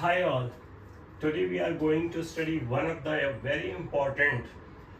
Hi all. Today we are going to study one of the very important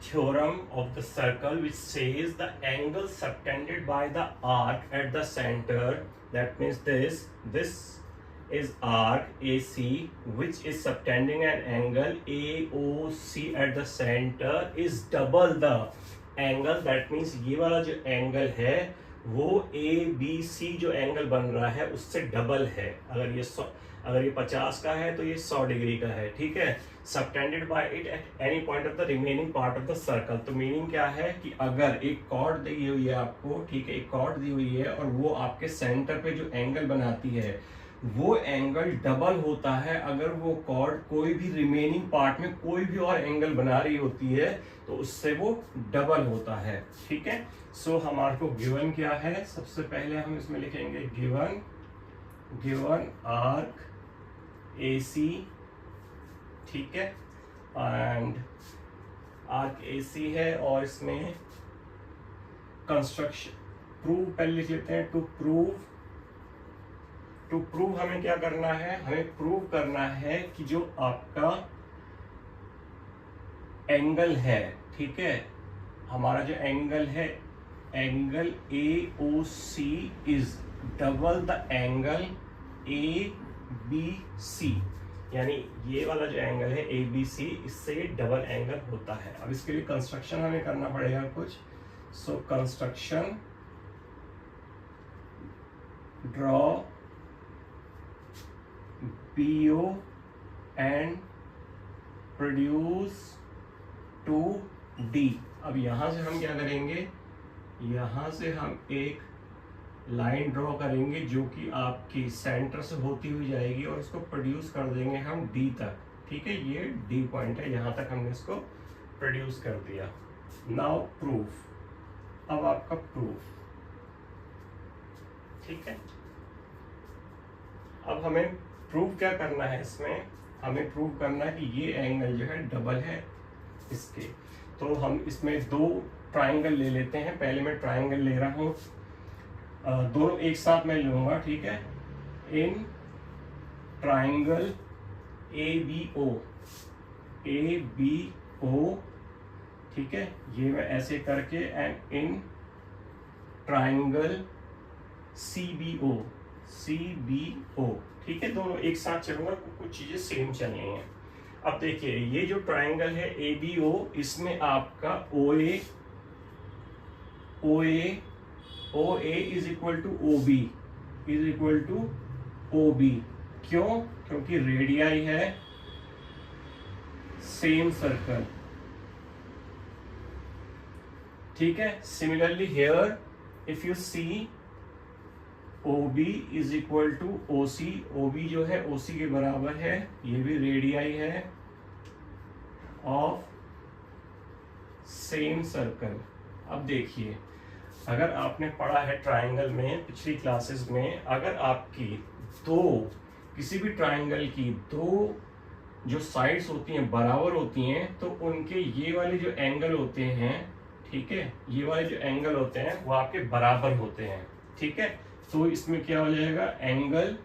theorem of the circle, which says the angle subtended by the arc at the center, that means this is arc AC, which is subtending an angle AOC at the center, is double the angle. That means ये वाला जो angle है वो ABC जो angle बन रहा है उससे डबल है। अगर ये 50 का है तो ये 100 डिग्री का है, ठीक है। Subtended bye it at any point of the remaining part of the circle. तो मीनिंग क्या है कि अगर एक कॉर्ड दी हुई है आपको, ठीक है, एक कॉर्ड दी हुई है और वो आपके सेंटर पे जो एंगल बनाती है वो एंगल डबल होता है अगर वो कॉर्ड कोई भी रिमेनिंग पार्ट में कोई भी और एंगल बना रही होती है तो उससे वो डबल होता है, ठीक है। सो हमारे को गिवन क्या है, सबसे पहले हम इसमें लिखेंगे गिवन आर्क AC, ठीक है, एंड आर्क AC है और इसमें कंस्ट्रक्शन प्रूव पहले लिख लेते हैं। टू प्रूव हमें क्या करना है, हमें प्रूव करना है कि जो आपका एंगल है, ठीक है, हमारा जो एंगल है, angle AOC is double the angle ABC, यानी ये वाला जो एंगल है ABC, इससे डबल एंगल होता है। अब इसके लिए कंस्ट्रक्शन हमें करना पड़ेगा कुछ। So construction, draw BO and produce 2D। अब यहां से हम क्या करेंगे, यहां से हम एक लाइन ड्रॉ करेंगे जो कि आपकी सेंटर से होती हुई जाएगी और इसको प्रोड्यूस कर देंगे हम D तक, ठीक है। ये D पॉइंट है, यहां तक हमने इसको प्रोड्यूस कर दिया। नाउ प्रूफ, अब आपका प्रूफ, ठीक है। अब हमें प्रूव क्या करना है, इसमें हमें प्रूव करना है कि ये एंगल जो है डबल है इसके। तो हम इसमें दो ट्राइंगल ले लेते हैं। पहले मैं ट्राइंगल ले रहा हूँ, दोनों एक साथ मैं लूंगा, ठीक है। इन ट्राइंगल ABO, ठीक है, ये मैं ऐसे करके, एंड इन ट्राइंगल CBO, ठीक है, दोनों एक साथ चलूंगा, कुछ चीजें सेम चल रही हैं। अब देखिए ये जो ट्राइंगल है ABO, इसमें आपका OA is equal to OB, क्यों? क्योंकि रेडियाई है सेम सर्कल, ठीक है। Similarly here if you see OB is equal to OC, OB जो है OC के बराबर है, ये भी रेडियाई है ऑफ सेम सर्कल। अब देखिए, अगर आपने पढ़ा है ट्राइंगल में पिछली क्लासेस में, अगर आपकी किसी भी ट्राइंगल की दो जो साइड्स होती हैं बराबर होती हैं तो उनके ये वाले जो एंगल होते हैं, ठीक है, ये वाले जो एंगल होते हैं वो आपके बराबर होते हैं, ठीक है। तो इसमें क्या हो जाएगा, angle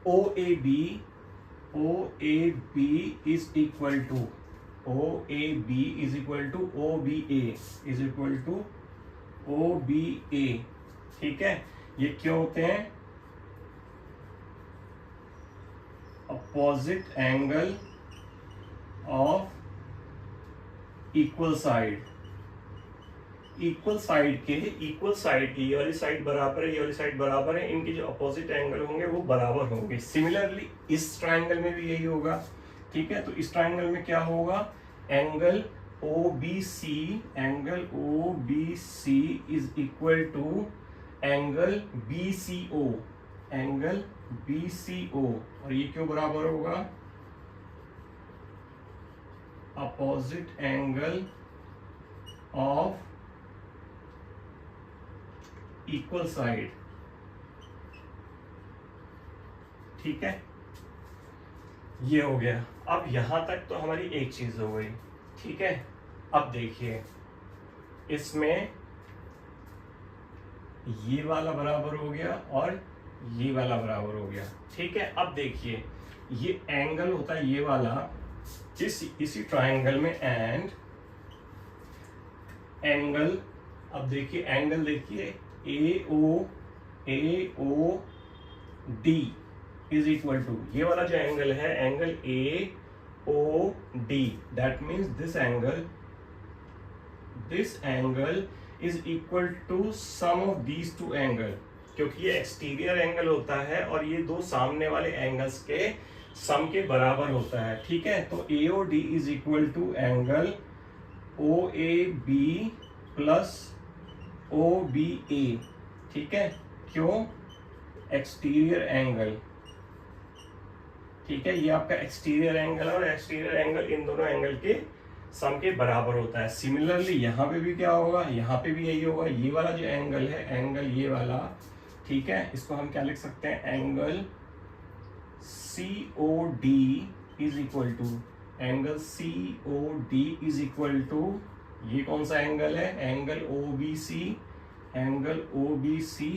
OAB is equal to OBA, ठीक है। ये क्यों होते हैं, opposite angle of equal side की ये वाली साइड बराबर है, ये वाली साइड बराबर है, इनके जो अपोजिट एंगल होंगे वो बराबर होंगे। सिमिलरली इस ट्राइंगल में भी यही होगा, ठीक है। तो इस ट्राइंगल में क्या होगा, angle OBC is equal to angle BCO, और ये क्यों बराबर होगा, opposite angle of equal side, ठीक है। ये हो गया। अब यहां तक तो हमारी एक चीज हो गई, ठीक है। अब देखिए इसमें ये वाला बराबर हो गया और ये वाला बराबर हो गया। ठीक है, अब देखिए ये एंगल होता है ये वाला इसी ट्राइंगल में, एंड एंगल, अब देखिए एंगल देखिए A O D is equal to, ये वाला जो एंगल है angle A O D, that means this angle is equal to sum of these two angle, क्योंकि ये एक्सटीरियर एंगल होता है और ये दो सामने वाले एंगल्स के सम के बराबर होता है। ठीक है, तो A O D is equal to angle O A B plus O B A. ठीक है, क्यों? Exterior angle. ठीक है, ये आपका एक्सटीरियर एंगल और एक्सटीरियर एंगल इन दोनों एंगल के सम के बराबर होता है। सिमिलरली यहाँ पे भी क्या होगा, यहाँ पे भी यही होगा, ये वाला जो एंगल है एंगल ये वाला, ठीक है, इसको हम क्या लिख सकते हैं, angle C O D is equal to, angle C O D is equal to, ये कौन सा एंगल है, angle O B C, angle O B C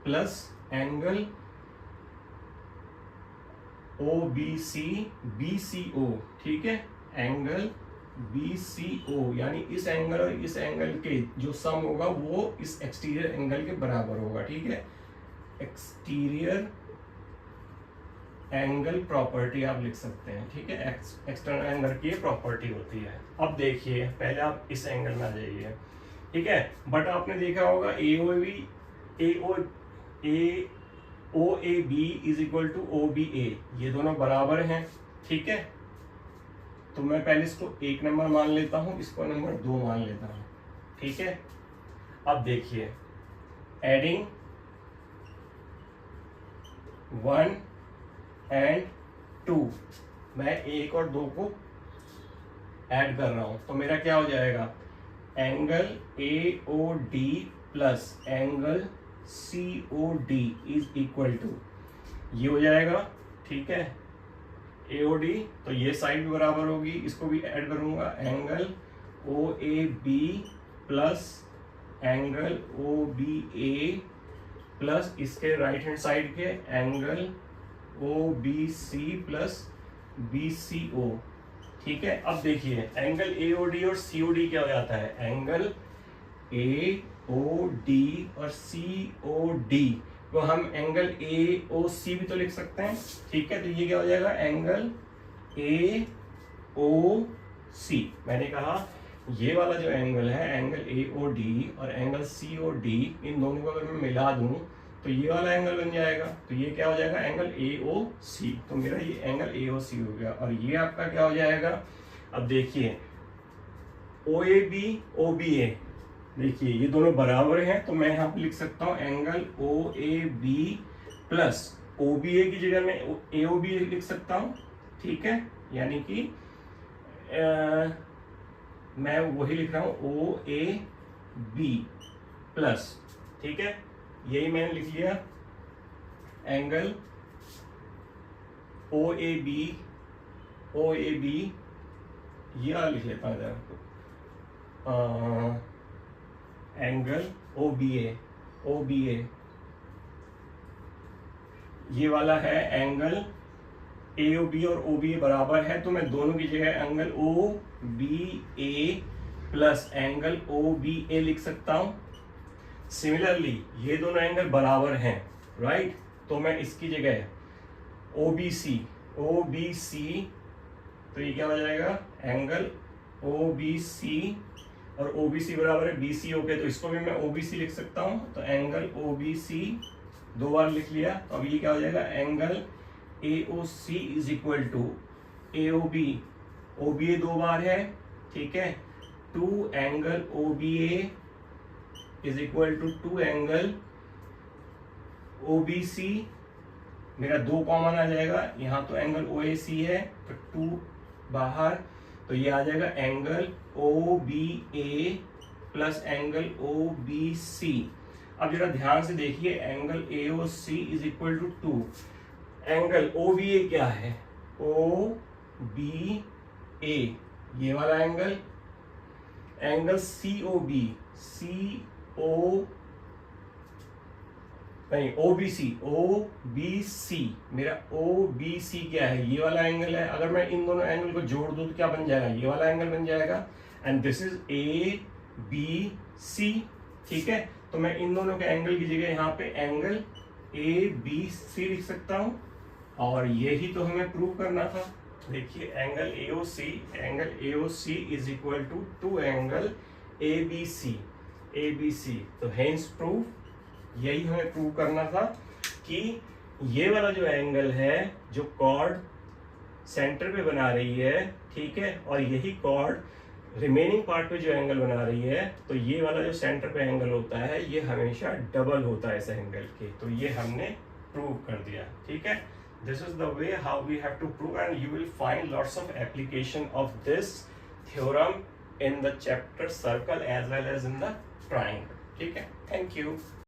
plus angle O B C B C O. ठीक है, angle B C ओ, यानी इस angle और इस एंगल के जो सम होगा वो इस एक्सटीरियर एंगल के बराबर होगा। ठीक है, एक्सटीरियर एंगल प्रॉपर्टी आप लिख सकते हैं। ठीक है, एक्सटर्नल एंगल की प्रॉपर्टी होती है। अब देखिए पहले आप इस एंगल में आ जाइए। ठीक है, बट आपने देखा होगा O A B is equal to O B A, ये दोनों बराबर हैं। ठीक है, तो मैं पहले इसको 1 नंबर मान लेता हूं, इसको नंबर 2 मान लेता हूं। ठीक है, अब देखिए एडिंग 1 एंड 2, मैं 1 और 2 को ऐड कर रहा हूं, तो मेरा क्या हो जाएगा, angle A O D plus angle C O D is equal to, ये हो जाएगा। ठीक है, ए ओ डी, तो ये साइड भी बराबर होगी, इसको भी ऐड करूंगा, angle O A B plus angle O B A plus इसके राइट हैंड साइड के angle O B C plus B C O. ठीक है, अब देखिए एंगल ए ओ डी और सी ओ डी क्या हो जाता है, एंगल ए ओ डी और सी ओ डी को हम एंगल ए ओ सी भी तो लिख सकते हैं। ठीक है, तो ये क्या हो जाएगा, एंगल ए ओ सी। मैंने कहा ये वाला जो एंगल है एंगल ए ओ डी और एंगल सी ओ डी, इन दोनों को अगर मैं मिला दूं तो ये वाला एंगल बन जाएगा, तो ये क्या हो जाएगा, एंगल ए ओ सी। तो मेरा ये एंगल ए ओ सी हो गया, और ये आपका क्या हो जाएगा, अब देखिए ओ ए बी ओ बी ए, देखिए ये दोनों बराबर हैं, तो मैं यहाँ पे लिख सकता हूँ angle O A B plus O B A की जगह मैं ए ओ बी लिख सकता हूँ। ठीक है, यानी कि मैं वही लिख रहा हूँ ओ ए बी प्लस, ठीक है, यही मैंने लिख लिया, एंगल ओ ए बी ये वाला लिख लेता हूँ जरा, एंगल ओ बी ए ये वाला है एंगल ए ओ बी और ओ बी ए बराबर है, तो मैं दोनों की जगह angle O B A plus angle O B ए लिख सकता हूं। सिमिलरली ये दोनों एंगल बराबर हैं, राइट, तो मैं इसकी जगह ओ बी सी, तो ये क्या हो जाएगा, एंगल ओ बी सी, और ओ बी सी बराबर है बी सी ओ के, तो इसको भी मैं ओ बी सी लिख सकता हूं, तो एंगल ओ बी सी 2 बार लिख लिया, तो अब ये क्या हो जाएगा, angle A O C is equal to A O B 2 बार है, ठीक है, 2 angle O B A is equal to 2 angle O B C, मेरा 2 कॉमन आ जाएगा, यहाँ तो एंगल ओ ए सी है, तो 2 बाहर, तो ये आ जाएगा angle O B A plus angle O B C. अब जरा ध्यान से देखिए, angle A O C is equal to 2, angle O B A क्या है, ओ बी ए ये वाला एंगल, एंगल सी ओ नहीं, OBC मेरा OBC क्या है, ये वाला एंगल है। अगर मैं इन दोनों एंगल को जोड़ दूं तो क्या बन जाएगा, ये वाला एंगल बन जाएगा। एंड दिस इज ABC, ठीक है। तो मैं इन दोनों के एंगल की जगह यहाँ पे एंगल ABC लिख सकता हूँ, और यही तो हमें प्रूव करना था। देखिए angle AOC is equal to angle ABC। तो हेंस प्रूफ, यही हमें प्रूव करना था कि ये वाला जो एंगल है, जो कॉर्ड सेंटर पे बना रही है, ठीक है, और यही कॉर्ड रिमेनिंग पार्ट पे जो एंगल बना रही है, तो ये वाला जो सेंटर पे एंगल होता है ये हमेशा डबल होता है इस एंगल के। तो ये हमने प्रूव कर दिया, ठीक है। This is the way how we have to prove, and you will find lots of application of this theorem in the chapter circle as well as in the triangle, ठीक है। Thank you.